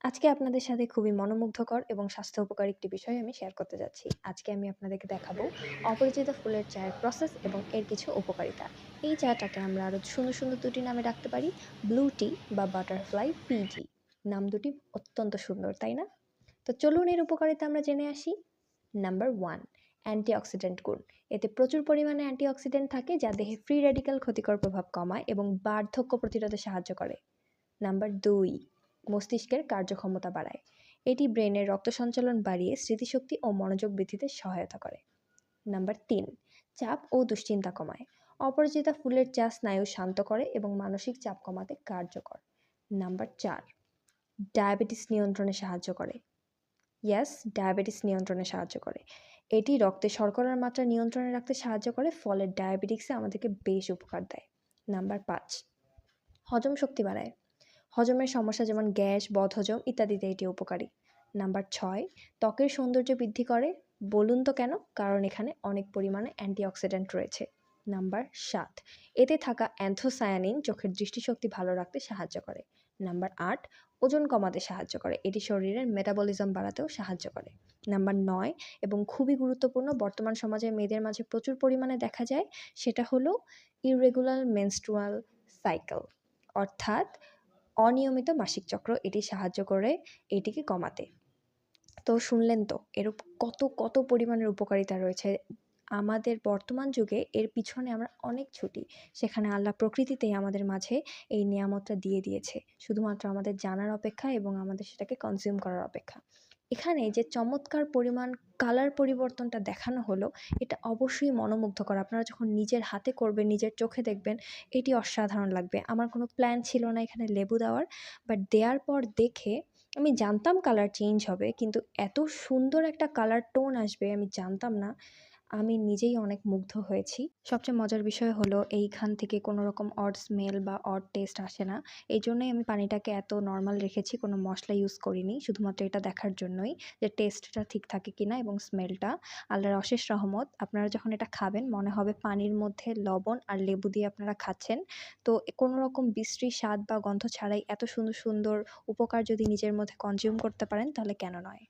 আজকে আপনাদের সাথে খুবই মনোমুগ্ধকর এবং স্বাস্থ্য উপকারী একটি বিষয় আমি শেয়ার করতে যাচ্ছি। আজকে আমি আপনাদেরকে দেখাবো অপরিচিত ফুলের চায়ের প্রসেস এবং এর কিছু উপকারিতা। এই চাটাকে আমরা আরো সুন্দর, সুন্দর ২ টি নামে ডাকতে পারি। ব্লু টি বা বাটারফ্লাই পি টি। নাম দুটি অত্যন্ত সুন্দর, তাই না? তো চলুন এর উপকারিতা আমরা জেনে আসি। নাম্বার 1, অ্যান্টিঅক্সিডেন্ট গুণ। এতে প্রচুর পরিমাণে অ্যান্টিঅক্সিডেন্ট থাকে যা দেহে ফ্রি রেডিক্যাল ক্ষতিকর প্রভাব কমায় এবং বার্ধক্য প্রতিরোধে সাহায্য করে। নাম্বার 2, মস্তিষ্কের কার্যক্ষমতা বাড়ায়। এটি ব্রেনের রক্ত সঞ্চালন বাড়িয়ে স্মৃতিশক্তি ও মনোযোগ বৃদ্ধিতে সহায়তা করে। নাম্বার 3, চাপ ও দুশ্চিন্তা কমায়। অপরাজিতা ফুলের চা স্নায়ু শান্ত করে এবং মানসিক চাপ কমাতে কার্যকর। নাম্বার 4, ডায়াবেটিস নিয়ন্ত্রণে সাহায্য করে। ডায়াবেটিস নিয়ন্ত্রণে সাহায্য করে। এটি রক্তে শর্করার মাত্রা নিয়ন্ত্রণে রাখতে সাহায্য করে, ফলে ডায়াবেটিক্সে আমাদেরকে বেশ উপকার দেয়। নাম্বার 5, হজম শক্তি বাড়ায়। হজমের সমস্যা যেমন গ্যাস, বদহজম ইত্যাদিতে এটি উপকারী। নাম্বার 6, ত্বকের সৌন্দর্য বৃদ্ধি করে। বলুন তো কেন? কারণ এখানে অনেক পরিমাণে অ্যান্টিঅক্সিডেন্ট রয়েছে। নাম্বার 7, এতে থাকা অ্যান্থোসায়ানিন চোখের দৃষ্টিশক্তি ভালো রাখতে সাহায্য করে। নাম্বার 8, ওজন কমাতে সাহায্য করে। এটি শরীরের মেটাবলিজম বাড়াতেও সাহায্য করে। নাম্বার 9 এবং খুবই গুরুত্বপূর্ণ, বর্তমান সমাজে মেয়েদের মাঝে প্রচুর পরিমাণে দেখা যায়, সেটা হলো ইররেগুলার মেনস্ট্রুয়াল সাইকেল, অর্থাৎ অনিয়মিত মাসিক চক্র। এটি সাহায্য করে এটিকে কমাতে। তো শুনলেন তো কত কত পরিমাণের উপকারিতা রয়েছে। আমাদের বর্তমান যুগে এর পিছনে আমরা অনেক ছুটি, সেখানে আল্লাহ প্রকৃতিতেই আমাদের মাঝে এই নিয়ামতটা দিয়ে দিয়েছে, শুধুমাত্র আমাদের জানার অপেক্ষা এবং আমাদের সেটাকে কনজিউম করার অপেক্ষা। এখানে যে চমৎকার পরিমাণ কালার পরিবর্তনটা দেখানো হলো, এটা অবশ্যই মনোমুগ্ধকর। আপনারা যখন নিজের হাতে করবেন, নিজের চোখে দেখবেন, এটি অসাধারণ লাগবে। আমার কোনো প্ল্যান ছিল না এখানে লেবু দেওয়ার, বাট দেওয়ার পর দেখে আমি জানতাম কালার চেঞ্জ হবে, কিন্তু এত সুন্দর একটা কালার টোন আসবে আমি জানতাম না। আমি নিজেই অনেক মুগ্ধ হয়েছি। সবচেয়ে মজার বিষয় হলো এইখান থেকে কোনো রকম অড স্মেল বা অড টেস্ট আসে না। এইজন্যই আমি পানিটাকে এত নরমাল রেখেছি, কোনো মসলা ইউজ করিনি। শুধুমাত্র এটা দেখার জন্যই যে টেস্টটা ঠিক থাকে কিনা এবং স্মেলটা। আল্লাহর অশেষ রহমত। আপনারা যখন এটা খাবেন মনে হবে পানির মধ্যে লবণ আর লেবু দিয়ে আপনারা খাচ্ছেন। তো কোনো রকম বিশ্রী স্বাদ বা গন্ধ ছাড়াই এত সুন্দর, সুন্দর উপকার যদি নিজের মধ্যে কনজিউম করতে পারেন তাহলে কেন নয়?